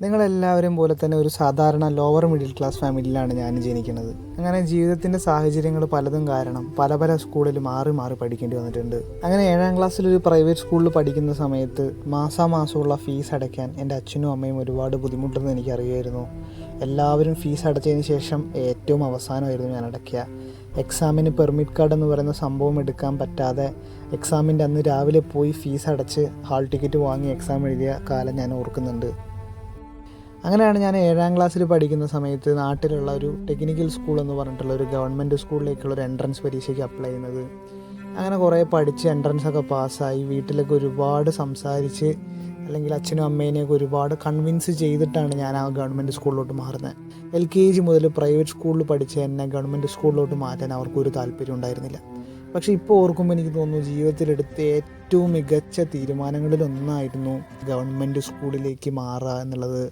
നിങ്ങളെല്ലാവരും പോലെ തന്നെ ഒരു സാധാരണ ലോവർ മിഡിൽ ക്ലാസ് ഫാമിലിയിലാണ് ഞാൻ ജനിക്കുന്നത്. അങ്ങനെ ജീവിതത്തിൻ്റെ സാഹചര്യങ്ങൾ പലതും കാരണം പല പല സ്കൂളിൽ മാറി മാറി പഠിക്കേണ്ടി വന്നിട്ടുണ്ട്. അങ്ങനെ 7ാം ക്ലാസ്സിലൊരു പ്രൈവറ്റ് സ്കൂളിൽ പഠിക്കുന്ന സമയത്ത് മാസാമാസമുള്ള ഫീസ് അടയ്ക്കാൻ എൻ്റെ അച്ഛനും അമ്മയും ഒരുപാട് ബുദ്ധിമുട്ടെന്ന് എനിക്കറിയായിരുന്നു. എല്ലാവരും ഫീസ് അടച്ചതിന് ശേഷം ഏറ്റവും അവസാനമായിരുന്നു ഞാൻ അടയ്ക്കുക. എക്സാമിന് പെർമിറ്റ് കാർഡ് എന്ന് പറയുന്ന സംഭവം എടുക്കാൻ പറ്റാതെ എക്സാമിൻ്റെ അന്ന് രാവിലെ പോയി ഫീസ് അടച്ച് ഹാൾ ടിക്കറ്റ് വാങ്ങി എക്സാം എഴുതിയ കാലം ഞാൻ ഓർക്കുന്നുണ്ട്. അങ്ങനെയാണ് ഞാൻ 7ാം ക്ലാസ്സിൽ പഠിക്കുന്ന സമയത്ത് നാട്ടിലുള്ള ഒരു ടെക്നിക്കൽ സ്കൂൾ എന്ന് പറഞ്ഞിട്ടുള്ള ഒരു ഗവൺമെൻറ് സ്കൂളിലേക്കുള്ളൊരു എൻട്രൻസ് പരീക്ഷയ്ക്ക് അപ്ലൈ ചെയ്യുന്നത്. അങ്ങനെ കുറേ പഠിച്ച് എൻട്രൻസൊക്കെ പാസ്സായി വീട്ടിലൊക്കെ ഒരുപാട് സംസാരിച്ച് അല്ലെങ്കിൽ അച്ഛനും അമ്മേനെയൊക്കെ ഒരുപാട് കൺവിൻസ് ചെയ്തിട്ടാണ് ഞാൻ ആ ഗവൺമെൻറ് സ്കൂളിലോട്ട് മാറുന്നത്. LKG മുതൽ പ്രൈവറ്റ് സ്കൂളിൽ പഠിച്ച് എന്നെ ഗവൺമെൻറ് സ്കൂളിലോട്ട് മാറ്റാൻ അവർക്കൊരു താല്പര്യം ഉണ്ടായിരുന്നില്ല. പക്ഷേ ഇപ്പോൾ ഓർക്കുമ്പോൾ എനിക്ക് തോന്നുന്നു ജീവിതത്തിലെടുത്ത ഏറ്റവും മികച്ച തീരുമാനങ്ങളിലൊന്നായിരുന്നു ഗവൺമെൻറ് സ്കൂളിലേക്ക് മാറുക എന്നുള്ളത്.